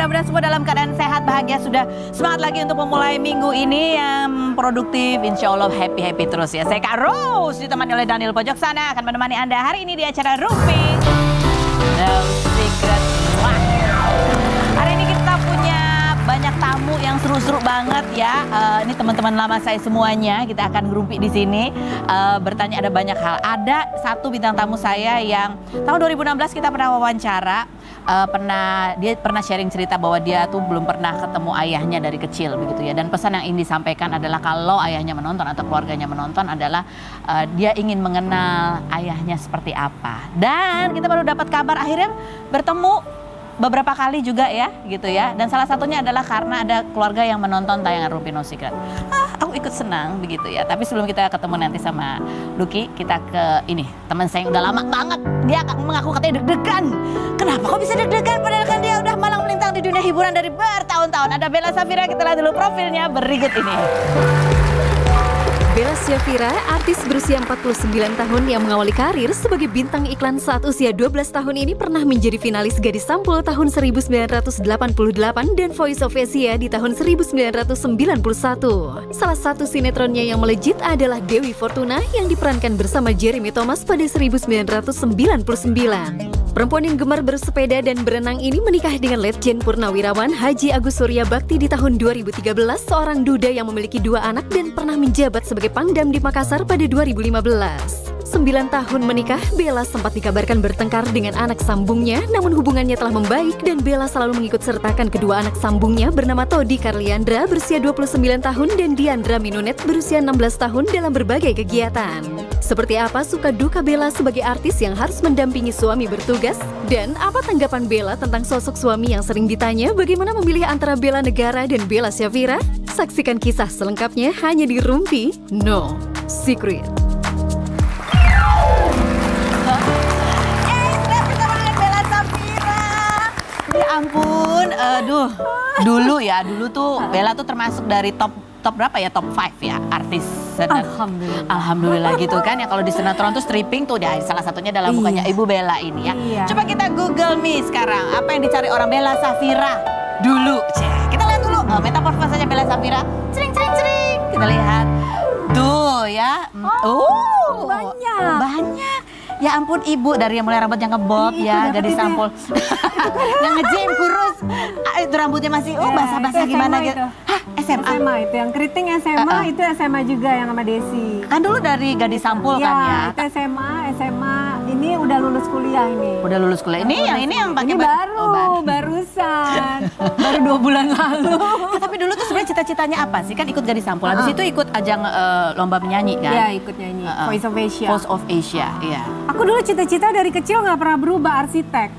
mudah-mudahan semua dalam keadaan sehat, bahagia, sudah semangat lagi untuk memulai minggu ini yang produktif. Insya Allah happy terus ya. Saya Kak Rose ditemani oleh Daniel Pojok sana akan menemani Anda hari ini di acara Rumpi No Secret. Wah. Hari ini kita punya banyak tamu yang seru-seru banget ya. Ini teman-teman lama saya semuanya. Kita akan ngerumpi di sini. Bertanya ada banyak hal. Ada satu bintang tamu saya yang tahun 2016 kita pernah wawancara. Dia pernah sharing cerita bahwa dia tuh belum pernah ketemu ayahnya dari kecil begitu ya. Dan pesan yang ingin disampaikan adalah kalau ayahnya menonton atau keluarganya menonton adalah dia ingin mengenal ayahnya seperti apa. Dan kita baru dapat kabar akhirnya bertemu beberapa kali juga ya gitu ya. Dan salah satunya adalah karena ada keluarga yang menonton tayangan Rumpi No Secret. Aku ikut senang begitu ya. Tapi sebelum kita ketemu nanti sama Lucky, kita ke ini teman saya yang udah lama banget. Dia mengaku katanya deg-degan. Kenapa kok bisa deg-degan padahal kan dia udah malang melintang di dunia hiburan dari bertahun-tahun. Ada Bella Safira, kita lihat dulu profilnya berikut ini. Bella Safira, artis berusia 49 tahun yang mengawali karir sebagai bintang iklan saat usia 12 tahun ini pernah menjadi finalis Gadis Sampul tahun 1988 dan Voice of Asia di tahun 1991. Salah satu sinetronnya yang melejit adalah Dewi Fortuna yang diperankan bersama Jeremy Thomas pada 1999. Perempuan yang gemar bersepeda dan berenang ini menikah dengan Letjen Purnawirawan Haji Agus Surya Bakti di tahun 2013, seorang duda yang memiliki 2 anak dan pernah menjabat sebagai Pangdam di Makassar pada 2015. 9 tahun menikah, Bella sempat dikabarkan bertengkar dengan anak sambungnya, namun hubungannya telah membaik dan Bella selalu mengikut sertakan kedua anak sambungnya bernama Todi Karliandra berusia 29 tahun dan Diandra Minunet berusia 16 tahun dalam berbagai kegiatan. Seperti apa suka duka Bella sebagai artis yang harus mendampingi suami bertugas? Dan apa tanggapan Bella tentang sosok suami yang sering ditanya bagaimana memilih antara Bella Negara dan Bella Safira? Saksikan kisah selengkapnya hanya di Rumpi No Secret. Ya ampun, dulu tuh Bella tuh termasuk dari top berapa ya, top 5 ya artis. Alhamdulillah gitu kan ya, kalau di sinetron tuh stripping tuh salah satunya dalam mukanya Ibu Bella ini ya. Coba kita Google nih sekarang, apa yang dicari orang Bella Safira dulu. Kita lihat dulu metamorfosanya Bella Safira. Cering. Kita lihat. Tuh ya. Banyak. Ya ampun, ibu dari yang mulai rambut yang kebob ya, Gadis Sampul. Yang nge-gym kurus. Itu rambutnya masih basah-basah gimana gitu. Hah, SMA itu yang keriting SMA, itu SMA juga yang sama Desi. Kan dulu dari Gadis Sampul kan ya. Itu SMA, ini udah lulus kuliah ini. Udah lulus kuliah. Ini yang pakai barusan. Baru 2 bulan lalu. Tapi dulu tuh sebenarnya cita-citanya apa sih? Kan ikut Gadis Sampul. Habis itu ikut ajang lomba menyanyi kan? Iya, ikut nyanyi. Voice of Asia. Voice of Asia, iya. Aku dulu cita-cita dari kecil nggak pernah berubah, arsitek.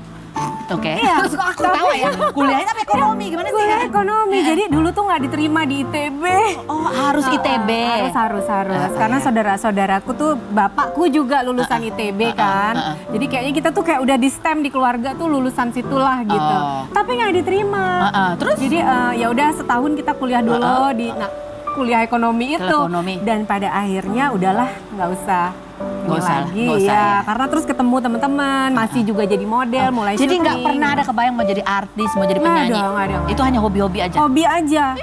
Oke. Iya, aku tahu ya. Kuliahnya tapi ekonomi gimana sih? Kuliah ekonomi. Jadi dulu tuh nggak diterima di ITB. Oh, harus ITB. Harus. Karena saudara-saudaraku tuh bapakku juga lulusan ITB kan. Jadi kayaknya kita tuh kayak udah di stem di keluarga tuh lulusan situlah gitu. Tapi nggak diterima. Terus? Jadi ya udah setahun kita kuliah dulu di kuliah ekonomi itu. Dan pada akhirnya udahlah nggak usah lagi ya, karena terus ketemu teman-teman, masih juga jadi model, mulai syuting. Jadi nggak pernah ada kebayang mau jadi artis, mau jadi penyanyi? Nggak ada. Itu hanya hobi-hobi aja? Hobi aja,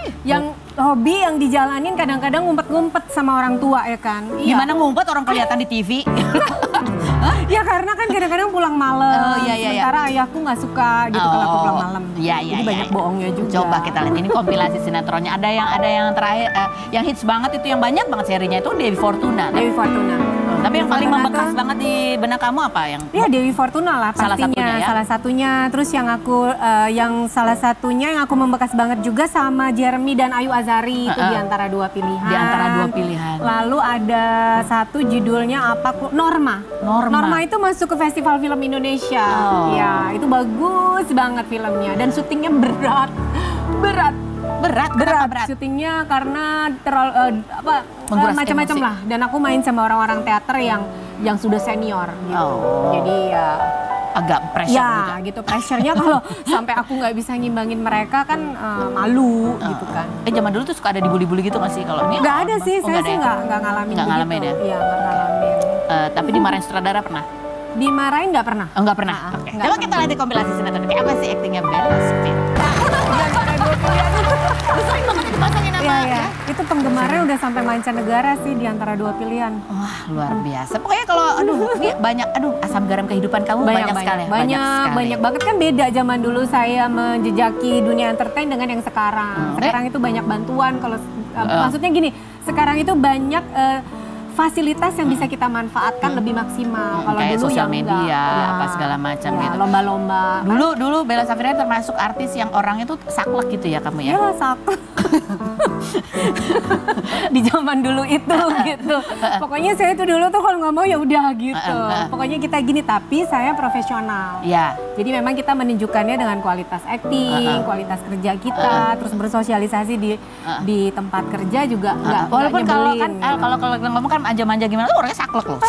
hobi yang dijalanin kadang-kadang ngumpet-ngumpet sama orang tua ya kan. Gimana ngumpet orang kelihatan di TV? Ya karena kan kadang-kadang pulang malam, sementara ayahku nggak suka gitu kalau aku pulang malam. Jadi banyak bohongnya juga. Coba kita lihat ini kompilasi sinetronnya. Ada yang terakhir, yang hits banget itu, yang banyak banget serinya itu Dewi Fortuna. Dewi Fortuna. Tapi yang paling membekas banget di benak kamu apa yang? Ya Dewi Fortuna lah pastinya. Salah satunya. Terus salah satunya yang aku membekas banget juga sama Jeremy dan Ayu Azari itu di antara 2 pilihan. Lalu ada satu judulnya apa? Norma itu masuk ke Festival Film Indonesia. Ya, itu bagus banget filmnya dan syutingnya berat. Syutingnya karena macam-macam lah. Dan aku main sama orang-orang teater yang sudah senior gitu. Jadi ya agak pressure juga. Gitu. Pressure-nya kalau sampai aku nggak bisa ngimbangin mereka kan malu gitu kan. Zaman dulu tuh suka ada dibully-bully gitu nggak sih kalau ini? Nggak ada sih, saya sih nggak ngalamin. Nggak ngalamin ya? Iya, nggak ngalamin. Tapi dimarahin sutradara pernah? Dimarahin nggak pernah? Oh, nggak pernah. Oke. Coba kita lihat di kompilasi sinetron. Kayak apa sih aktingnya Bella Spinta? Sering banget dipasangin nama. Iya. Itu penggemarnya udah sampai mancanegara sih di antara dua pilihan. Wah, luar biasa. Pokoknya kalau ini banyak asam garam kehidupan kamu banyak sekali. Banyak banget kan beda zaman dulu saya menjejaki dunia entertain dengan yang sekarang. Sekarang itu banyak bantuan kalau maksudnya gini, sekarang itu banyak fasilitas yang bisa kita manfaatkan lebih maksimal. Kalau kayak dulu sosial yang media, apa segala macam gitu. Lomba-lomba. Dulu Bella Safira termasuk artis yang orangnya tuh saklek gitu ya kamu ya? Iya, saklek. Di zaman dulu itu gitu. Pokoknya saya tuh dulu tuh kalau nggak mau ya udah gitu. Pokoknya kita gini, tapi saya profesional. Iya. Jadi memang kita menunjukkannya dengan kualitas acting, kualitas kerja kita, terus bersosialisasi di tempat kerja juga nggak walaupun kalau kan gitu. kalau ngomong kan manja-manja gimana, orangnya saklek loh.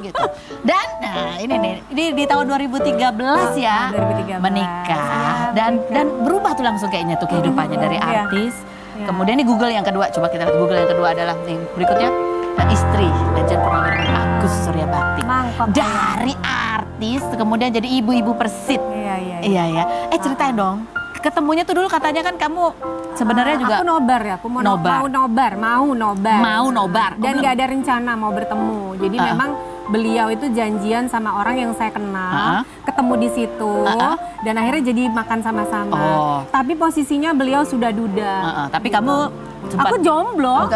Gitu. Dan nah ini nih, ini di tahun 2013 ya 2013. menikah dan berubah tuh langsung kayaknya tuh kehidupannya dari artis. Kemudian ini Google yang kedua, coba kita lihat Google yang kedua adalah nih berikutnya istri legend purnawirawan Agus Suryabakti. Dari artis kemudian jadi ibu-ibu persit. Iya ya. Ceritain dong. Ketemunya tuh dulu katanya kan kamu sebenarnya juga aku nobar ya, aku mau nobar dan nggak ada rencana mau bertemu. Jadi memang beliau itu janjian sama orang yang saya kenal, ketemu di situ dan akhirnya jadi makan sama-sama. Tapi posisinya beliau sudah duda. Tapi kamu Aku jomblo.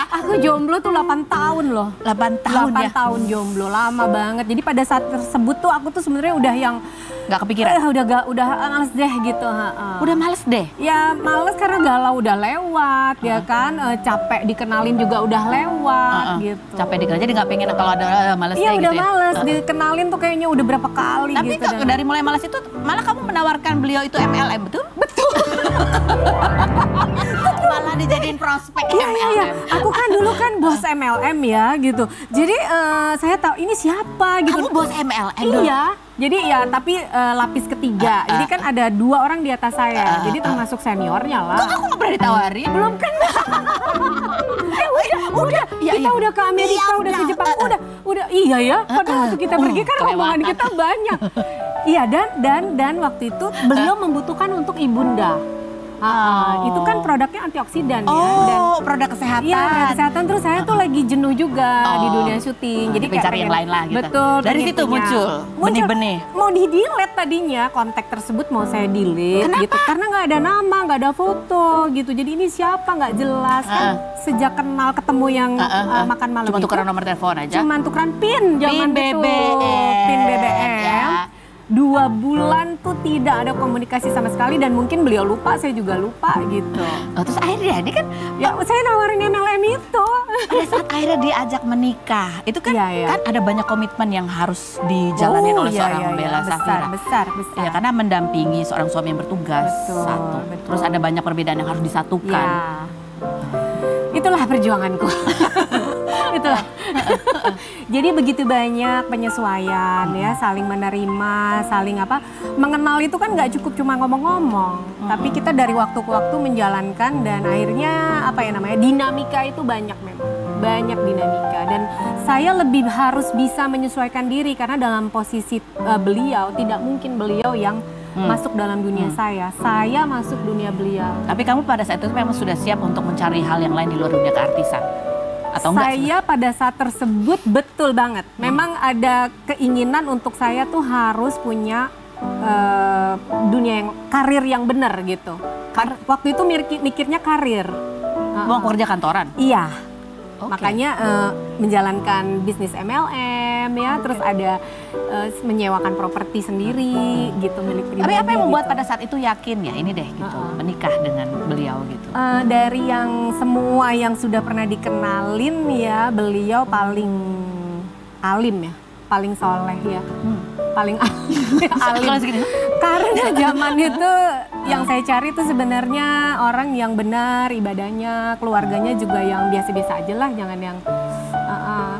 Aku jomblo tuh 8 tahun loh. 8 tahun 8 tahun jomblo, lama banget. Jadi pada saat tersebut tuh aku tuh sebenarnya udah yang nggak kepikiran. Udah males deh gitu. Udah males deh. Ya males karena galau udah lewat ya kan. Capek dikenalin juga udah lewat gitu. Capek dikenalin jadi nggak pengen kalau ada males deh gitu. Iya udah males dikenalin tuh kayaknya udah berapa kali. Tapi gitu. Tapi dari mulai males itu malah kamu menawarkan beliau itu MLM, betul? Betul. Malah dijadiin prospek MLM. Iya. Aku kan dulu kan bos MLM ya gitu. Jadi saya tahu ini siapa gitu. Kamu bos MLM dulu? Iya. Jadi ya tapi lapis ketiga. Jadi kan ada 2 orang di atas saya. Jadi termasuk seniornya lah. Kok aku nggak pernah ditawari? Belum kenal. Udah. Kita udah ke Amerika, udah ke Jepang, udah. Iya ya. Padahal waktu kita pergi kan omongan kita banyak. Iya dan waktu itu beliau membutuhkan untuk ibunda. Itu kan produknya antioksidan ya. Dan produk kesehatan. Iya, produk kesehatan. Terus saya tuh lagi jenuh juga di dunia syuting. Jadi kayak cari yang lain lah gitu. Betul. Dari situ muncul benih-benih. Mau di-delete tadinya, kontak tersebut mau saya delete. Kenapa? Gitu. Karena nggak ada nama, nggak ada foto gitu. Jadi ini siapa nggak jelas kan. Sejak kenal ketemu yang makan malam cuma itu. tukeran nomor telepon aja. Cuma tukeran pin zaman itu. Pin BBM. Ya. 2 bulan tuh tidak ada komunikasi sama sekali dan mungkin beliau lupa, saya juga lupa gitu. Terus akhirnya dia kan, ya saya nawarin MLM itu. Pada saat akhirnya diajak menikah, itu kan kan ada banyak komitmen yang harus dijalani oleh seorang Bella Safira. Besar. Ya karena mendampingi seorang suami yang bertugas satu. Terus ada banyak perbedaan yang harus disatukan. Itulah perjuanganku. Itulah. Jadi begitu banyak penyesuaian ya, saling menerima, saling mengenal itu kan nggak cukup cuma ngomong-ngomong, tapi kita dari waktu ke waktu menjalankan dan akhirnya dinamika itu banyak memang, banyak dinamika dan saya lebih harus bisa menyesuaikan diri karena dalam posisi beliau tidak mungkin beliau yang masuk dalam dunia saya masuk dunia beliau. Tapi kamu pada saat itu memang sudah siap untuk mencari hal yang lain di luar dunia keartisan? Atau enggak? Saya pada saat tersebut betul banget. Memang ada keinginan untuk saya tuh harus punya dunia karir yang benar gitu. Waktu itu mikirnya karir. Mau kerja kantoran? Iya. Makanya menjalankan bisnis MLM ya, terus ada menyewakan properti sendiri gitu milik pribadi. Tapi apa yang membuat gitu. Pada saat itu yakin ya ini deh gitu menikah dengan beliau gitu? Dari yang semua yang sudah pernah dikenalin ya, beliau paling alim ya, paling soleh ya, paling alim. Karena zaman itu yang saya cari itu sebenarnya orang yang benar ibadahnya, keluarganya juga yang biasa-biasa aja lah, jangan yang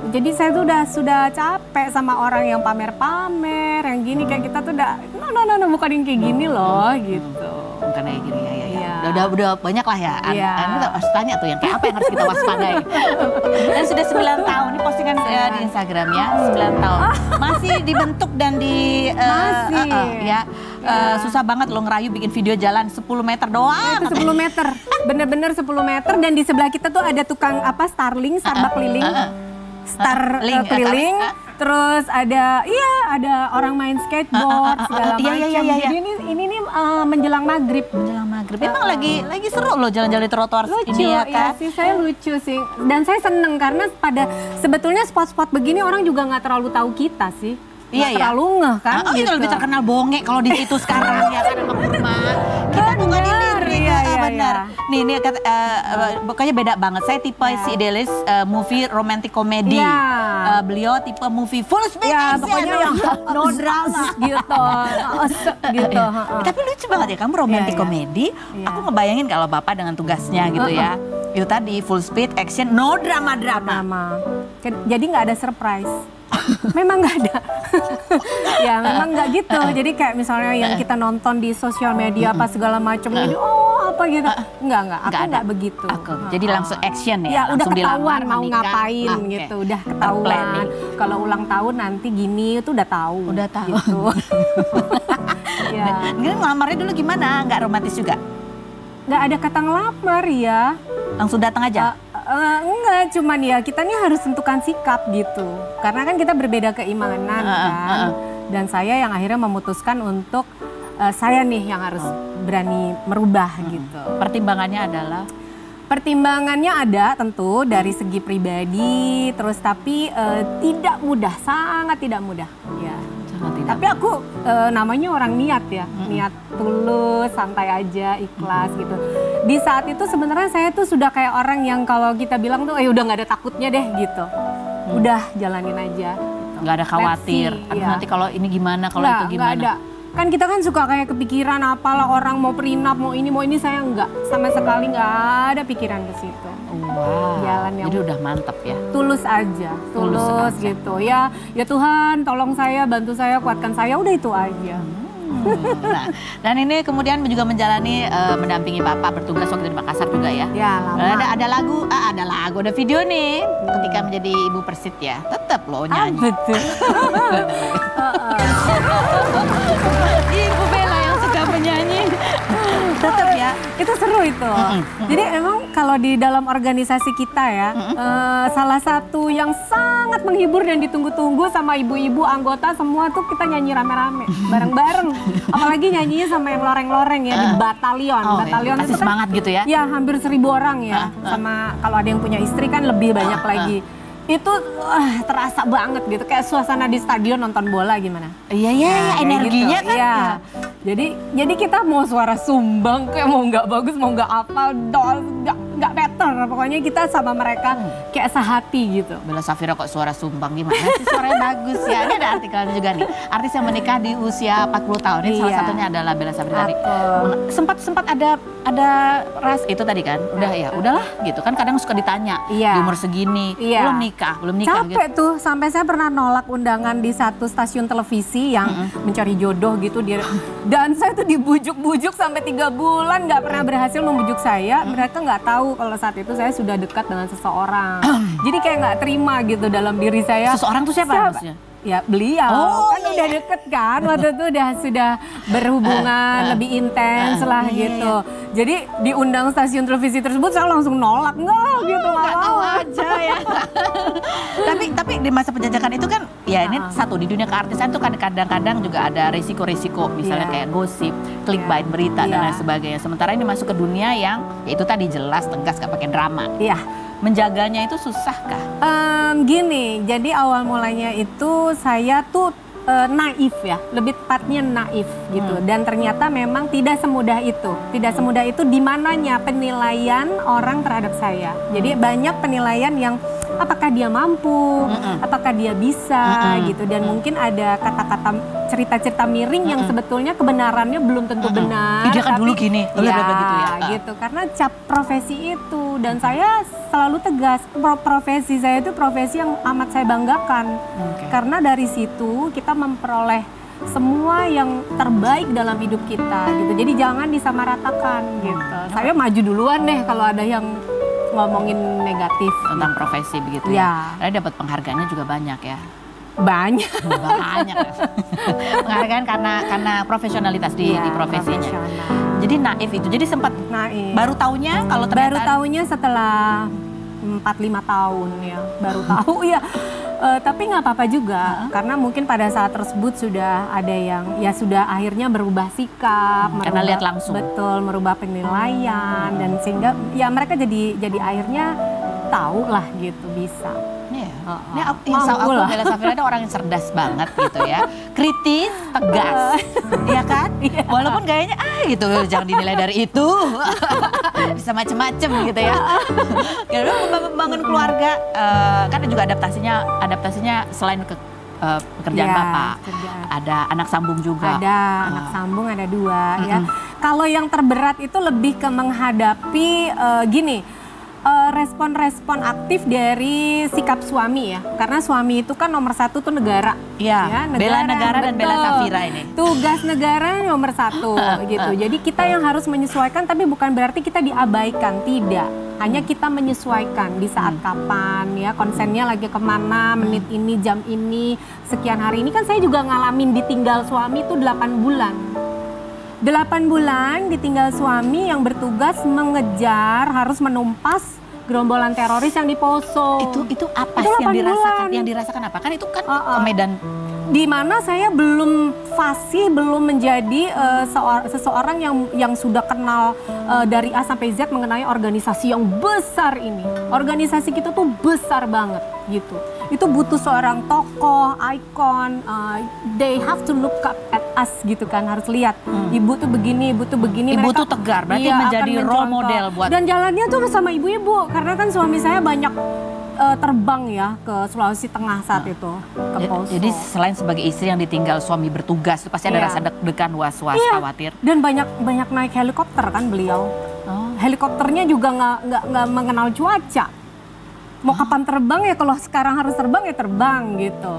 jadi saya tuh sudah capek sama orang yang pamer-pamer, yang gini kayak kita tuh udah no bukan yang kayak gini loh gitu. Bukan kayak gini ya. Udah banyak lah ya. Anda harus tanya tuh yang kayak apa yang harus kita waspadai. Dan sudah 9 tahun, ini postingan di Instagram ya, 9 tahun. Masih dibentuk dan susah banget lo ngerayu bikin video jalan 10 meter doang. Itu 10 meter, bener-bener 10 meter. Dan di sebelah kita tuh ada tukang Starling, Starbucks keliling. Keliling. Terus ada orang main skateboard segala macam. Ini nih menjelang maghrib. Emang lagi seru loh jalan-jalan di trotoar ini ya kan? Iya sih, saya lucu sih. Dan saya seneng karena sebetulnya spot-spot begini orang juga nggak terlalu tahu kita sih. Iya, terlalu ngeh kan? Gitu. Itu lebih terkenal bonge kalau di situ sekarang ya kan sama kurma. Kita bukan ini. Benar. Nih pokoknya beda banget. Saya tipe si idealis movie romantic comedy. Beliau tipe movie full speed action. Pokoknya yang no drama gitu. Tapi lucu banget ya kamu romantic comedy. Aku ngebayangin kalau Bapak dengan tugasnya gitu ya. Itu tadi full speed action, no drama. Jadi nggak ada surprise. Memang nggak ada. Ya memang nggak gitu. Jadi kayak misalnya yang kita nonton di sosial media apa segala macam jadi apa gitu. Enggak, aku nggak begitu. Jadi langsung action ya. Ya udah langsung ketahuan dilamar, mau menikah. ngapain gitu, udah ketahuan. Kalau ulang tahun nanti gini itu udah tahu. Gitu. Ya. Ini ngelamarnya dulu gimana? Nggak romantis juga? Nggak ada kata ngelamar ya. Langsung datang aja? Enggak, cuman ya kita nih harus tentukan sikap gitu. Karena kan kita berbeda keimanan kan. Dan saya yang akhirnya memutuskan untuk saya nih yang harus berani merubah gitu. Pertimbangannya adalah? Pertimbangannya ada tentu dari segi pribadi, terus tapi tidak mudah, sangat tidak mudah. Ya. Tapi aku namanya orang niat ya, niat tulus, santai aja, ikhlas gitu. Di saat itu sebenarnya saya tuh sudah kayak orang yang kalau kita bilang tuh, udah nggak ada takutnya deh gitu. Udah jalanin aja. Nggak ada khawatir. Nanti kalau ini gimana, kalau itu gimana? Nggak ada. Kan kita kan suka kayak kepikiran apalah orang mau prenup, mau ini saya enggak. Sama sekali nggak ada pikiran ke situ. Wow. Jalan yang jadi udah mantep ya. Tulus aja, tulus gitu. Ya Tuhan tolong saya, bantu saya, kuatkan saya, udah itu aja. Nah, dan ini kemudian juga menjalani mendampingi Bapak bertugas waktu di Makassar juga ya. Ya, lama. Ada video nih ketika menjadi Ibu Persit ya. Tetap loh nyanyi. Betul. Ibu Bella yang suka menyanyi. Tetap ya. Itu seru itu. Jadi emang kalau di dalam organisasi kita ya, salah satu yang sangat menghibur dan ditunggu-tunggu sama ibu-ibu anggota semua tuh kita nyanyi rame-rame, bareng-bareng. Apalagi nyanyinya sama yang loreng-loreng ya di batalion. Batalion kasih itu kan, semangat gitu ya? Ya hampir 1.000 orang ya. Sama kalau ada yang punya istri kan lebih banyak lagi. Itu terasa banget gitu, kayak suasana di stadion nonton bola gimana? Iya, energinya gitu. kan. Iya. Jadi kita mau suara sumbang kayak mau nggak bagus, mau nggak apa, nggak better. Pokoknya kita sama mereka kayak sehati gitu. Bella Safira kok suara sumbang gimana sih, suaranya bagus ya. Ini ada artikelnya juga nih. Artis yang menikah di usia 40 tahun ini salah satunya adalah Bella Safira tadi. Sempat ada ras itu tadi kan. Udahlah gitu kan, kadang suka ditanya di umur segini belum nikah capek gitu. Tuh sampai saya pernah nolak undangan di satu stasiun televisi yang mencari jodoh gitu dan saya tuh dibujuk-bujuk sampai 3 bulan nggak pernah berhasil membujuk saya. Mereka nggak tahu kalau saat itu saya sudah dekat dengan seseorang. Jadi kayak nggak terima gitu dalam diri saya. Seseorang tuh siapa maksudnya? Ya beliau kan udah deket kan, waktu itu sudah berhubungan lebih intens lah gitu. Jadi diundang stasiun televisi tersebut saya langsung nolak, enggak gitu, nggak tahu aja ya. tapi di masa penjajakan itu kan ya ini satu di dunia keartisan itu kan kadang-kadang juga ada risiko-risiko, misalnya kayak gosip, clickbait berita dan lain sebagainya. Sementara ini masuk ke dunia yang ya itu tadi jelas tegas gak pakai drama. Iya. Menjaganya itu susah kah? Gini, jadi awal mulanya itu saya tuh naif ya, lebih tepatnya naif gitu. Dan ternyata memang tidak semudah itu. Tidak semudah itu di mananya penilaian orang terhadap saya. Jadi banyak penilaian yang apakah dia mampu, apakah dia bisa gitu. Dan mungkin ada kata-kata cerita-cerita miring yang sebetulnya kebenarannya belum tentu benar. Dia kan dulu gini, gitu. Karena cap profesi itu, dan saya selalu tegas, profesi saya itu profesi yang amat saya banggakan. Karena dari situ kita memperoleh semua yang terbaik dalam hidup kita gitu. Jadi jangan disamaratakan gitu. Saya maju duluan deh kalau ada yang ngomongin negatif tentang profesi begitu ya. Karena dapat penghargaannya juga banyak ya. Banyak. Penghargaan karena profesionalitas di profesinya. Jadi naif itu. Jadi sempat baru taunya kalau ternyata baru taunya setelah 4-5 tahun ya. Baru tahu ya. Tapi nggak apa-apa juga, karena mungkin pada saat tersebut sudah ada yang ya sudah akhirnya berubah sikap, karena lihat langsung, betul, merubah penilaian dan sehingga ya mereka jadi akhirnya tahu lah gitu bisa. Ini aku Bella Safira ada orang yang cerdas banget gitu ya, kritis, tegas, ya kan? Walaupun gayanya gitu, jangan dinilai dari itu, bisa macem-macem gitu ya. Karena membangun keluarga, kan juga adaptasinya selain ke pekerjaan Bapak, ada anak sambung juga. Ada anak sambung, ada 2 ya. Kalau yang terberat itu lebih ke menghadapi gini. Respon-respon aktif dari sikap suami ya, karena suami itu kan nomor 1 tuh negara. Ya, bela negara dan bela Safira ini. Tugas negara nomor 1 gitu. Jadi kita yang harus menyesuaikan, tapi bukan berarti kita diabaikan, tidak. Hanya kita menyesuaikan di saat kapan ya, konsennya lagi kemana, menit ini, jam ini, sekian hari ini. Kan saya juga ngalamin ditinggal suami itu 8 bulan. 8 bulan ditinggal suami yang bertugas mengejar, harus menumpas gerombolan teroris yang di Poso. Itu apa sih yang dirasakan? Yang dirasakan apa? Kan itu kan ke Medan. Di mana saya belum fasih, belum menjadi seseorang yang sudah kenal dari A sampai Z mengenai organisasi yang besar ini. Organisasi kita tuh besar banget gitu. Itu butuh seorang tokoh, ikon, they have to look up at us gitu kan, harus lihat ibu tuh begini, ibu tuh begini. Ibu tuh tegar, berarti menjadi role model buat. Dan jalannya tuh sama ibu-ibu, karena kan suami saya banyak terbang ya ke Sulawesi Tengah saat itu, ke Poso. Jadi selain sebagai istri yang ditinggal suami bertugas, itu pasti ada rasa deg-degan, was-was, khawatir. Dan banyak naik helikopter kan beliau. Helikopternya juga nggak mengenal cuaca. Mau kapan terbang ya, kalau sekarang harus terbang ya terbang gitu.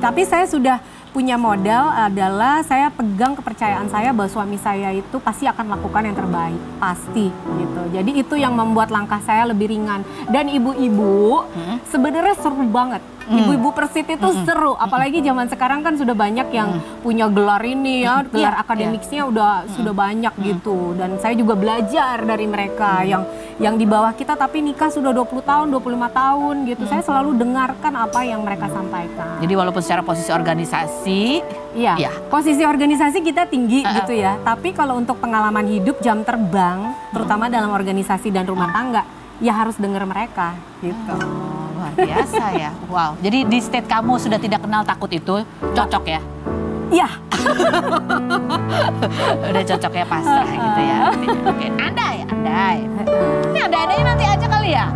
Tapi saya sudah punya modal adalah saya pegang kepercayaan saya bahwa suami saya itu pasti akan lakukan yang terbaik, pasti gitu. Jadi itu yang membuat langkah saya lebih ringan. Dan ibu-ibu sebenarnya seru banget. Ibu-ibu Persit itu seru, apalagi zaman sekarang kan sudah banyak yang punya gelar ini ya, gelar akademiknya sudah banyak gitu. Dan saya juga belajar dari mereka yang di bawah kita tapi nikah sudah 20 tahun, 25 tahun gitu. Saya selalu dengarkan apa yang mereka sampaikan. Jadi walaupun secara posisi organisasi, posisi organisasi kita tinggi gitu ya. Tapi kalau untuk pengalaman hidup, jam terbang, terutama dalam organisasi dan rumah tangga, ya harus dengar mereka gitu. Luar biasa ya, wow. Jadi di state kamu sudah tidak kenal takut itu, cocok ya? Iya. Udah cocok ya, pasrah gitu ya. Oke, andai. Ini andai-andainya nanti aja kali ya?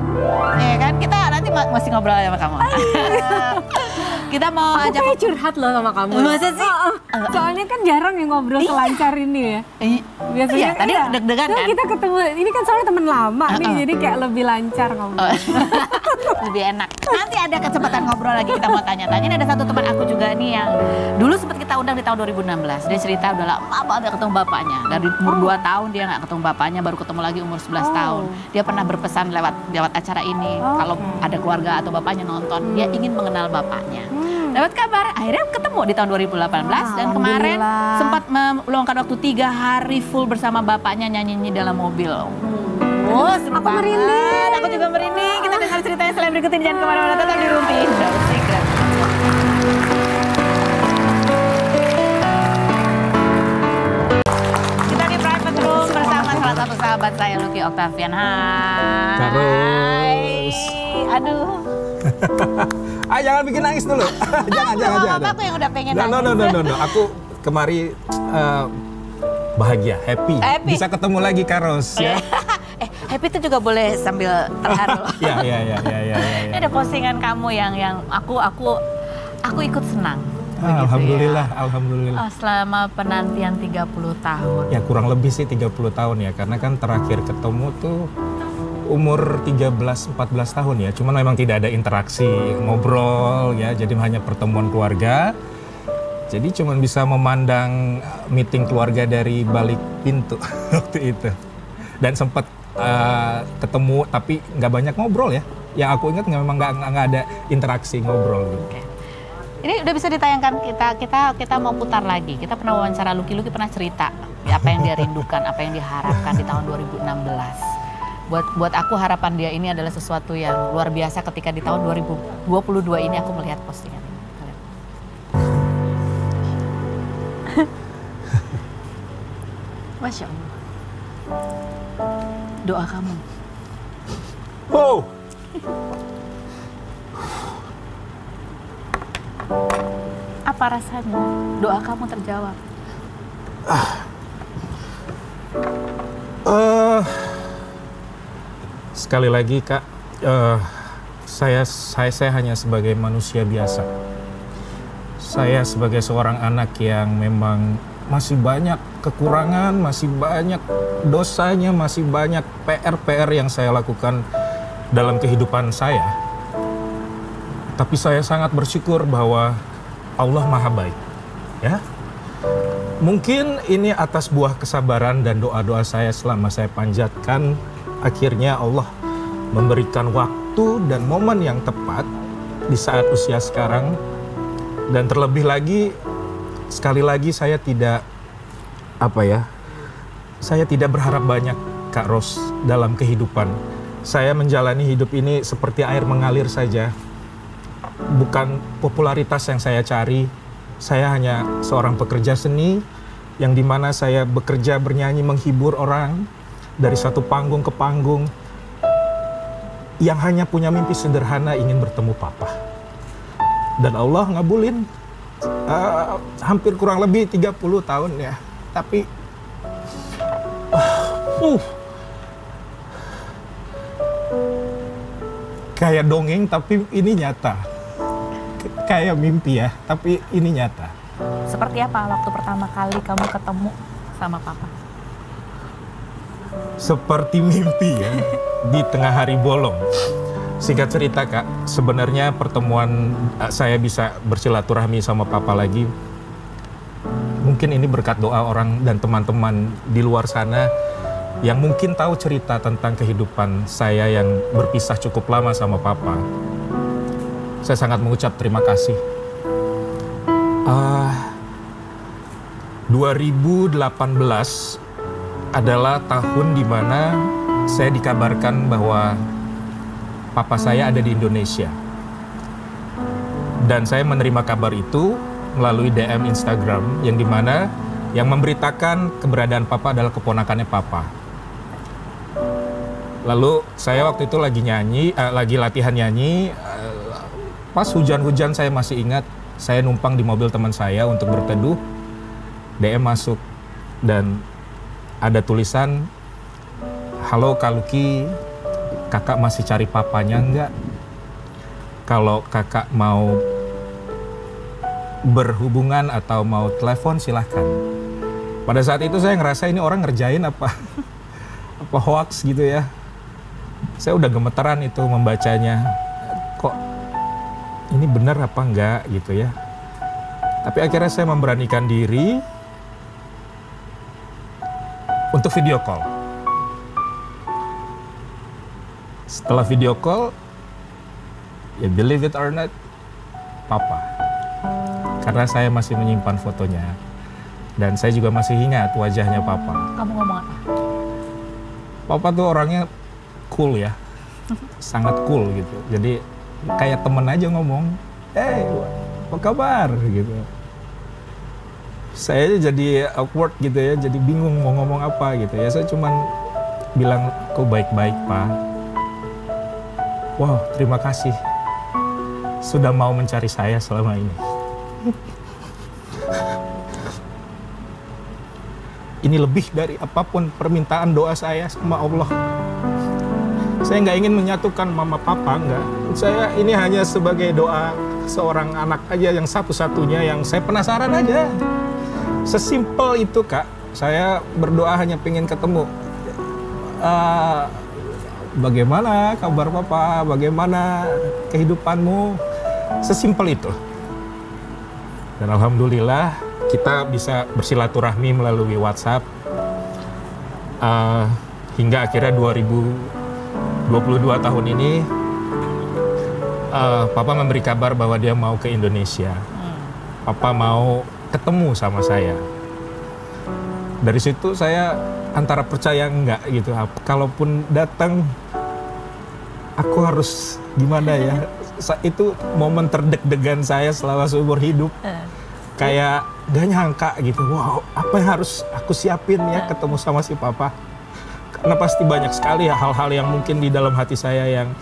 Ya kan, kita nanti masih ngobrol sama kamu. Kita mau ajak. Aku kayak curhat loh sama kamu. Masa sih? Soalnya kan jarang yang ngobrol selancar ini ya. Biasanya tadi deg-degan kan? Kita ketemu, ini kan soalnya temen lama nih, jadi kayak lebih lancar ngobrol. Lebih enak. Nanti ada kesempatan ngobrol lagi, kita mau tanya-tanya. Ini ada satu teman aku juga nih yang dulu sempat kita undang di tahun 2016. Dia cerita udah lama banget ketemu bapaknya. Dari umur 2 tahun dia nggak ketemu bapaknya, baru ketemu lagi umur 11 tahun. Dia pernah berpesan lewat acara ini, kalau ada keluarga atau bapaknya nonton, dia ingin mengenal bapaknya. Dapat kabar, akhirnya ketemu di tahun 2018 dan kemarin sempat meluangkan waktu 3 hari full bersama bapaknya nyanyi dalam mobil. Oh, seru banget. Merinding. Aku juga merinding. Kita dengar ceritanya selain berikut ini, jangan kemana-mana, tetap di Rumpi Indo Secret. Kita di private room bersama salah satu sahabat saya, Lucky Octavian. Hai. Terus. Aduh. Jangan bikin nangis dulu. jangan. Aku yang udah pengen nangis. No. Aku kemari bahagia, happy. Bisa ketemu lagi Karos ya. Happy itu juga boleh sambil terharu. Iya. Ini ada postingan kamu yang aku ikut senang. Alhamdulillah. Selama penantian 30 tahun. Ya kurang lebih sih 30 tahun ya, karena kan terakhir ketemu tuh umur 13-14 tahun ya, cuman memang tidak ada interaksi ngobrol ya, jadi hanya pertemuan keluarga. Jadi cuma bisa memandang meeting keluarga dari balik pintu waktu itu. Dan sempat ketemu, tapi nggak banyak ngobrol ya. Yang aku ingat memang nggak ada interaksi ngobrol gitu. Oke. Ini udah bisa ditayangkan, kita mau putar lagi. Kita pernah wawancara Lucky pernah cerita apa yang dia rindukan, apa yang diharapkan di tahun 2016. Buat aku harapan dia ini adalah sesuatu yang luar biasa ketika di tahun 2022 ini aku melihat postingan ini. Masya Allah. Doa kamu. Wow. Apa rasanya doa kamu terjawab? Sekali lagi Kak, saya hanya sebagai manusia biasa. Saya sebagai seorang anak yang memang masih banyak kekurangan, masih banyak dosanya, masih banyak PR yang saya lakukan dalam kehidupan saya. Tapi saya sangat bersyukur bahwa Allah Maha Baik. Ya. Mungkin ini atas buah kesabaran dan doa-doa saya selama saya panjatkan, akhirnya Allah memberikan waktu dan momen yang tepat di saat usia sekarang. Dan terlebih lagi, sekali lagi saya tidak saya tidak berharap banyak Kak Ros dalam kehidupan. Saya menjalani hidup ini seperti air mengalir saja. Bukan popularitas yang saya cari. Saya hanya seorang pekerja seni yang dimana saya bekerja bernyanyi menghibur orang dari satu panggung ke panggung, yang hanya punya mimpi sederhana ingin bertemu Papa. Dan Allah ngabulin hampir kurang lebih 30 tahun ya. Tapi kayak dongeng tapi ini nyata. Kayak mimpi ya, tapi ini nyata. Seperti apa waktu pertama kali kamu ketemu sama Papa? Seperti mimpi ya, di tengah hari bolong. Singkat cerita Kak, sebenarnya pertemuan saya bisa bersilaturahmi sama Papa lagi, mungkin ini berkat doa orang dan teman-teman di luar sana yang mungkin tahu cerita tentang kehidupan saya yang berpisah cukup lama sama Papa. Saya sangat mengucap terima kasih. 2018 adalah tahun di mana saya dikabarkan bahwa Papa saya ada di Indonesia. Dan saya menerima kabar itu melalui DM Instagram yang dimana yang memberitakan keberadaan Papa adalah keponakannya Papa. Lalu saya waktu itu lagi latihan nyanyi. Pas hujan-hujan saya masih ingat, saya numpang di mobil teman saya untuk berteduh. DM masuk dan ada tulisan, "Halo Kak Lucky, kakak masih cari papanya enggak? Kalau kakak mau berhubungan atau mau telepon silahkan." Pada saat itu saya ngerasa ini orang ngerjain apa hoax gitu ya. Saya udah gemeteran itu membacanya. Kok ini benar apa enggak gitu ya. Tapi akhirnya saya memberanikan diri untuk video call. Setelah video call, ya believe it or not, Papa. Karena saya masih menyimpan fotonya. Dan saya juga masih ingat wajahnya Papa. Kamu ngomong apa? Papa tuh orangnya cool ya. Sangat cool gitu. Jadi kayak temen aja ngomong, "Hey, apa kabar?" gitu. Saya jadi awkward gitu ya, jadi bingung mau ngomong apa gitu ya. Saya cuman bilang, "Kok baik-baik, Pak. Wow, terima kasih sudah mau mencari saya selama ini." Ini lebih dari apapun permintaan doa saya sama Allah. Saya nggak ingin menyatukan mama papa, enggak. Saya ini hanya sebagai doa seorang anak aja yang satu-satunya yang saya penasaran aja. Sesimpel itu, Kak. Saya berdoa hanya pengen ketemu. Bagaimana kabar papa? Bagaimana kehidupanmu? Sesimpel itu. Dan alhamdulillah kita bisa bersilaturahmi melalui WhatsApp hingga akhirnya 2022 tahun ini Papa memberi kabar bahwa dia mau ke Indonesia. Papa mau ketemu sama saya. Dari situ saya antara percaya enggak gitu. Kalaupun datang, aku harus gimana ya? Itu momen terdeg-degan saya selama seumur hidup. Kayak gak nyangka gitu. Wow, apa yang harus aku siapin ya ketemu sama si Papa? Karena pasti banyak sekali ya hal-hal yang mungkin di dalam hati saya yang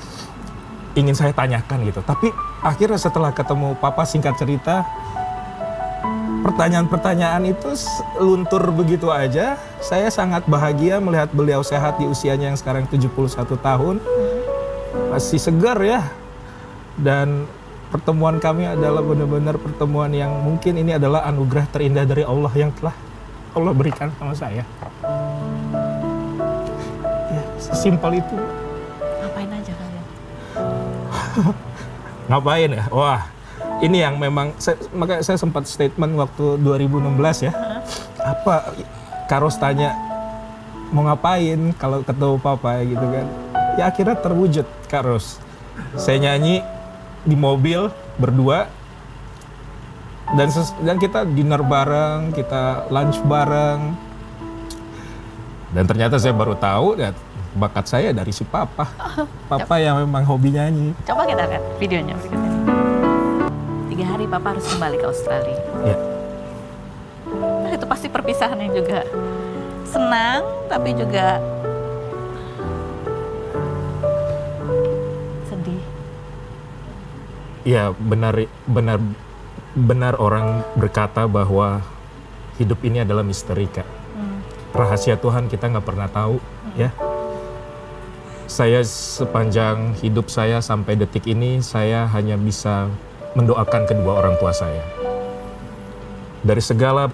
ingin saya tanyakan gitu. Tapi akhirnya setelah ketemu Papa, singkat cerita, pertanyaan-pertanyaan itu luntur begitu aja. Saya sangat bahagia melihat beliau sehat di usianya yang sekarang 71 tahun. Masih segar ya. Dan pertemuan kami adalah benar-benar pertemuan yang mungkin ini adalah anugerah terindah dari Allah yang telah Allah berikan sama saya. Ya, sesimpel itu. Ngapain aja kalian? Ngapain ya? Wah, ini yang memang makanya saya sempat statement waktu 2016 ya. Apa Karos tanya mau ngapain kalau ketemu Papa gitu kan. Ya akhirnya terwujud Karos. Saya nyanyi di mobil berdua dan kita dinner bareng, kita lunch bareng. Dan ternyata saya baru tahu ya, bakat saya dari si Papa. Papa yang memang hobi nyanyi. Coba kita lihat videonya berikut ini. 3 hari Papa harus kembali ke Australia. Ya. Nah, itu pasti perpisahan yang juga senang, tapi juga sedih. Ya, benar orang berkata bahwa hidup ini adalah misteri, Kak. Rahasia Tuhan kita nggak pernah tahu, ya. Saya sepanjang hidup saya sampai detik ini, saya hanya bisa mendoakan kedua orang tua saya. Dari segala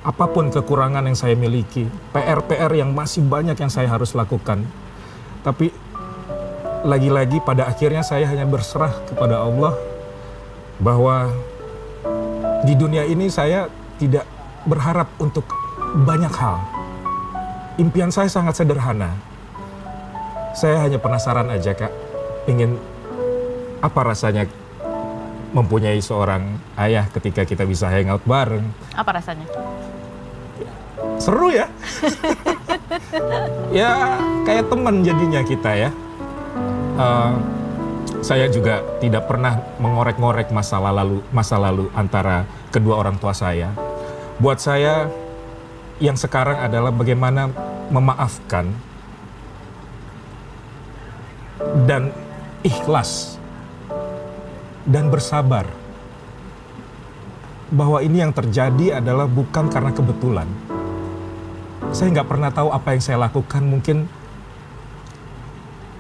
apapun kekurangan yang saya miliki, PR-PR yang masih banyak yang saya harus lakukan. Tapi lagi-lagi pada akhirnya saya hanya berserah kepada Allah bahwa di dunia ini saya tidak berharap untuk banyak hal. Impian saya sangat sederhana. Saya hanya penasaran aja, Kak. Ingin apa rasanya mempunyai seorang ayah ketika kita bisa hangout bareng. Apa rasanya? Seru ya. Ya kayak teman jadinya kita ya. Saya juga tidak pernah mengorek-ngorek masa lalu antara kedua orang tua saya. Buat saya yang sekarang adalah bagaimana memaafkan dan ikhlas dan bersabar bahwa ini yang terjadi adalah bukan karena kebetulan. Saya nggak pernah tahu apa yang saya lakukan, mungkin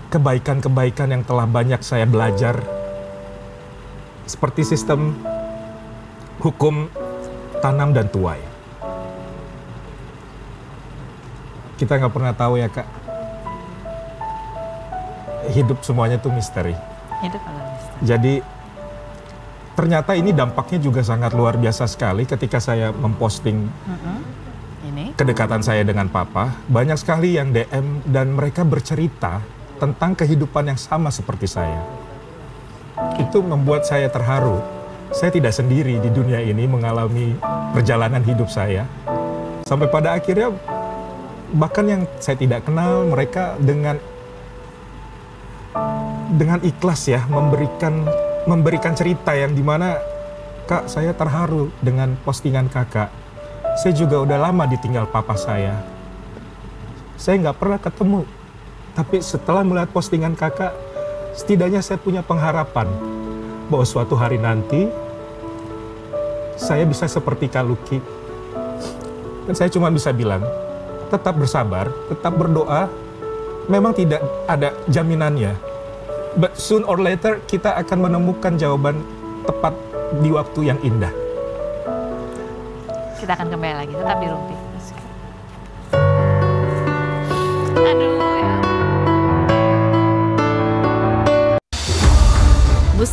kebaikan-kebaikan yang telah banyak saya belajar, seperti sistem hukum tanam dan tuai. Kita nggak pernah tahu ya, Kak. Hidup semuanya tuh misteri. Hidup adalah misteri. Jadi ternyata ini dampaknya juga sangat luar biasa sekali ketika saya memposting Ini kedekatan saya dengan Papa. Banyak sekali yang DM dan mereka bercerita tentang kehidupan yang sama seperti saya. Itu membuat saya terharu. Saya tidak sendiri di dunia ini mengalami perjalanan hidup saya. Sampai pada akhirnya bahkan yang saya tidak kenal, mereka dengan ikhlas ya memberikan cerita yang dimana, Kak, saya terharu dengan postingan Kakak. Saya juga udah lama ditinggal Papa saya. Saya nggak pernah ketemu. Tapi setelah melihat postingan Kakak, setidaknya saya punya pengharapan bahwa suatu hari nanti saya bisa seperti Kak Lucky. Dan saya cuma bisa bilang, tetap bersabar, tetap berdoa. Memang tidak ada jaminannya. But soon or later kita akan menemukan jawaban tepat di waktu yang indah. kita akan kembali lagi, tetap di Rumpi. Aduh ya.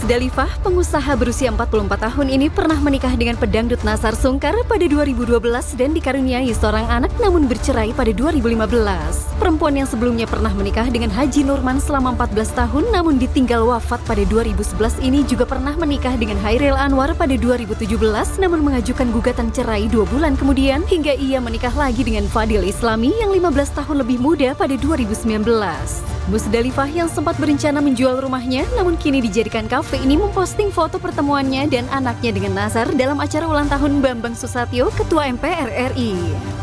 Musdalifah, pengusaha berusia 44 tahun ini pernah menikah dengan pedangdut Nasar Sungkar pada 2012 dan dikaruniai seorang anak namun bercerai pada 2015. Perempuan yang sebelumnya pernah menikah dengan Haji Nurman selama 14 tahun namun ditinggal wafat pada 2011 ini juga pernah menikah dengan Hairil Anwar pada 2017 namun mengajukan gugatan cerai 2 bulan kemudian hingga ia menikah lagi dengan Fadil Islami yang 15 tahun lebih muda pada 2019. Musdalifah yang sempat berencana menjual rumahnya namun kini dijadikan kafe ini memposting foto pertemuannya dan anaknya dengan Nasar dalam acara ulang tahun Bambang Susatyo, Ketua MPR RI.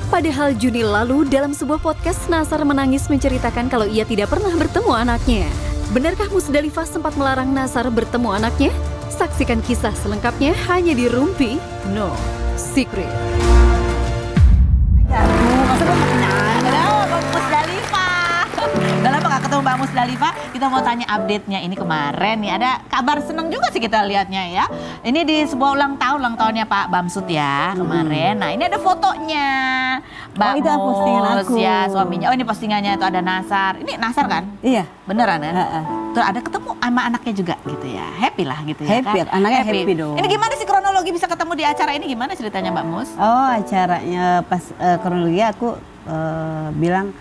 Padahal Juni lalu dalam sebuah podcast Nasar menangis menceritakan kalau ia tidak pernah bertemu anaknya. Benarkah Musdalifah sempat melarang Nasar bertemu anaknya? Saksikan kisah selengkapnya hanya di Rumpi No Secret. Udah lama gak ketemu Mbak Musdalifah, kita mau tanya update-nya ini kemarin nih. Ada kabar seneng juga sih kita lihatnya ya. Ini di sebuah ulang tahunnya Pak Bamsud ya kemarin. Nah ini ada fotonya Mbak itu postingan aku. Ya suaminya. Oh ini postingannya itu ada Nasar. Ini Nasar kan? Iya. Beneran kan? Terus ada ketemu sama anaknya juga gitu ya. Happy lah gitu ya happy, kan? Anaknya happy dong. Ini gimana sih kronologi bisa ketemu di acara ini? Gimana ceritanya Mbak Mus? Oh acaranya pas kronologi aku bilang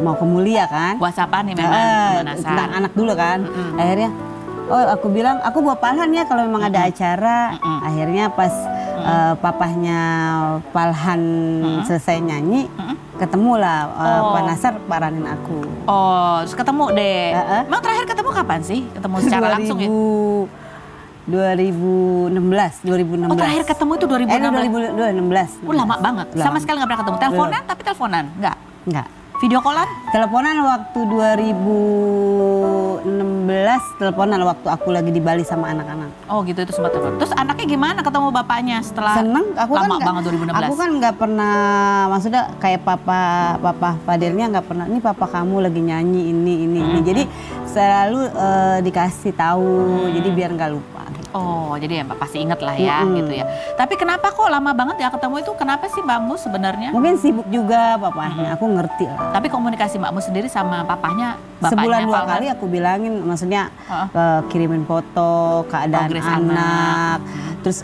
mau ke Mulia kan. WhatsApp-an nih memang sama Nasar. Tentang anak dulu kan. Akhirnya aku bilang aku bawa Palhan ya kalau memang ada acara. Akhirnya pas papahnya Palhan selesai nyanyi, ketemulah Pak Nasar paranin aku. Oh, terus ketemu deh. Emang terakhir ketemu kapan sih? Ketemu secara langsung ya? 2016. Oh terakhir ketemu itu 2016? 2016. Lama banget. Sama sekali nggak pernah ketemu. Teleponan tapi teleponan? Nggak. Video callan? Teleponan waktu 2016, teleponan waktu aku lagi di Bali sama anak-anak. Oh gitu, itu sempat telepon. Terus anaknya gimana ketemu bapaknya setelah seneng, aku lama kan banget 2016? Aku kan nggak pernah, maksudnya kayak papa Fadilnya nggak pernah, ini papa kamu lagi nyanyi ini. Jadi selalu dikasih tahu, jadi biar nggak lupa. Oh, jadi ya Mbak pasti inget lah ya gitu ya. Tapi kenapa kok lama banget ya ketemu itu? Kenapa sih Mbak Mus sebenarnya? Mungkin sibuk juga papahnya, aku ngerti lah. Tapi komunikasi Mbak Mus sendiri sama papahnya, bapaknya sebulan 2 Falhan? kali aku bilangin, maksudnya kirimin foto, keadaan anak, terus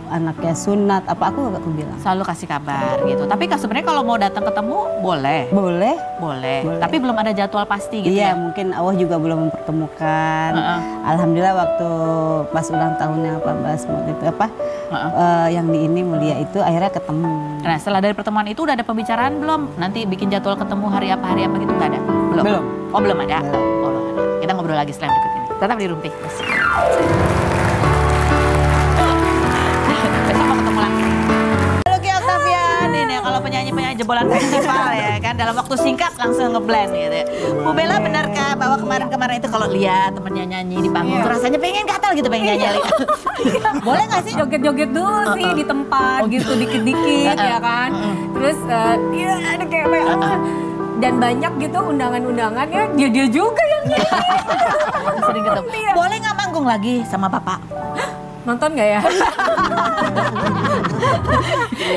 anaknya sunat, apa aku bilang. Selalu kasih kabar gitu. Tapi sebenarnya kalau mau datang ketemu boleh? Boleh. Tapi belum ada jadwal pasti gitu ya? Iya, mungkin Allah juga belum mempertemukan. Alhamdulillah waktu pas ulang tahunnya Pak Basmut itu yang di ini Mulia itu akhirnya ketemu. Nah setelah dari pertemuan itu udah ada pembicaraan belum? Nanti bikin jadwal ketemu hari apa gitu nggak ada? Belum. Oh belum ada? Oh belum ada. Kita ngobrol lagi setelah berikut ini. Tetap di Rumpi. Besok mau ketemu lagi. Halo Ki Octavian, ini kalau penyanyi-penyanyi jebolan festival ya kan dalam waktu singkat langsung ngeblend gitu ya. Bu Bella benarkah bahwa kemarin itu kalau lihat temennya nyanyi di panggung tuh rasanya pengen gatal gitu pengen nyanyi. Boleh nggak sih? Joget-joget dulu sih di tempat gitu dikit-dikit ya kan. Terus ya ada kayak dan banyak gitu undangan-undangan ya dia juga yang sering ketemu. Boleh nggak manggung lagi sama Bapak? Nonton nggak ya?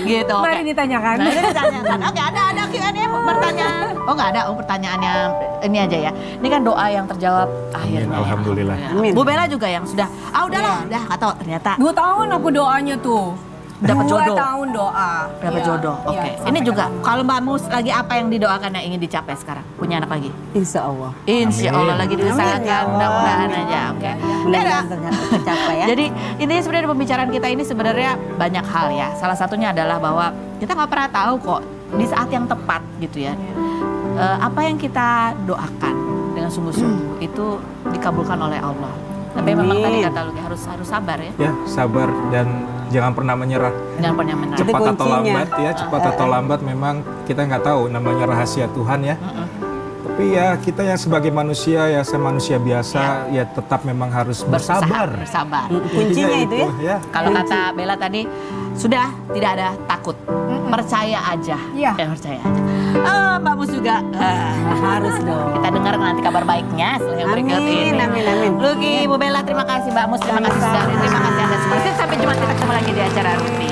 Gitu. Mari ditanyakan. Nah, ini ditanyakan. Oke, ada Q&A pertanyaan. Oh nggak ada, pertanyaannya ini aja ya. Ini kan doa yang terjawab akhirnya. Amin, alhamdulillah. Amin. Bu Bella juga yang sudah, udahlah, kata ternyata. 2 tahun aku doanya tuh. Dapat jodoh. 2 tahun doa. Dapat jodoh. Oke. Ini juga kalau Mbak Mus lagi apa yang didoakan yang ingin dicapai sekarang? Punya anak lagi? Insya Allah. Insya Allah lagi diusahakan. Mudah-mudahan aja. Oke. Mudah-mudahan tercapai ya. Jadi ini sebenarnya pembicaraan kita ini sebenarnya banyak hal ya. Salah satunya adalah bahwa kita nggak pernah tahu kok di saat yang tepat gitu ya. Apa yang kita doakan dengan sungguh-sungguh itu dikabulkan oleh Allah. Tapi memang tadi kata Luki harus sabar ya. Ya, sabar dan jangan pernah menyerah. Jangan pernah menyerah. Cepat atau lambat ya, cepat atau lambat memang kita nggak tahu namanya rahasia Tuhan ya. Tapi ya kita yang sebagai manusia ya, manusia biasa ya tetap memang harus bersabar. Bersabar. Kuncinya itu ya. Kalau kata Bella tadi sudah tidak ada takut. Percaya aja. Iya. Percaya aja. Mbak Mus juga Harus dong. kita dengar nanti kabar baiknya setelah yang berikut ini. Amin. Luki, Bu Bella, terima kasih Mbak Mus, terima kasih sudah, terima kasih Anda semua. Sampai jumpa, kita ketemu lagi di acara Rumpi.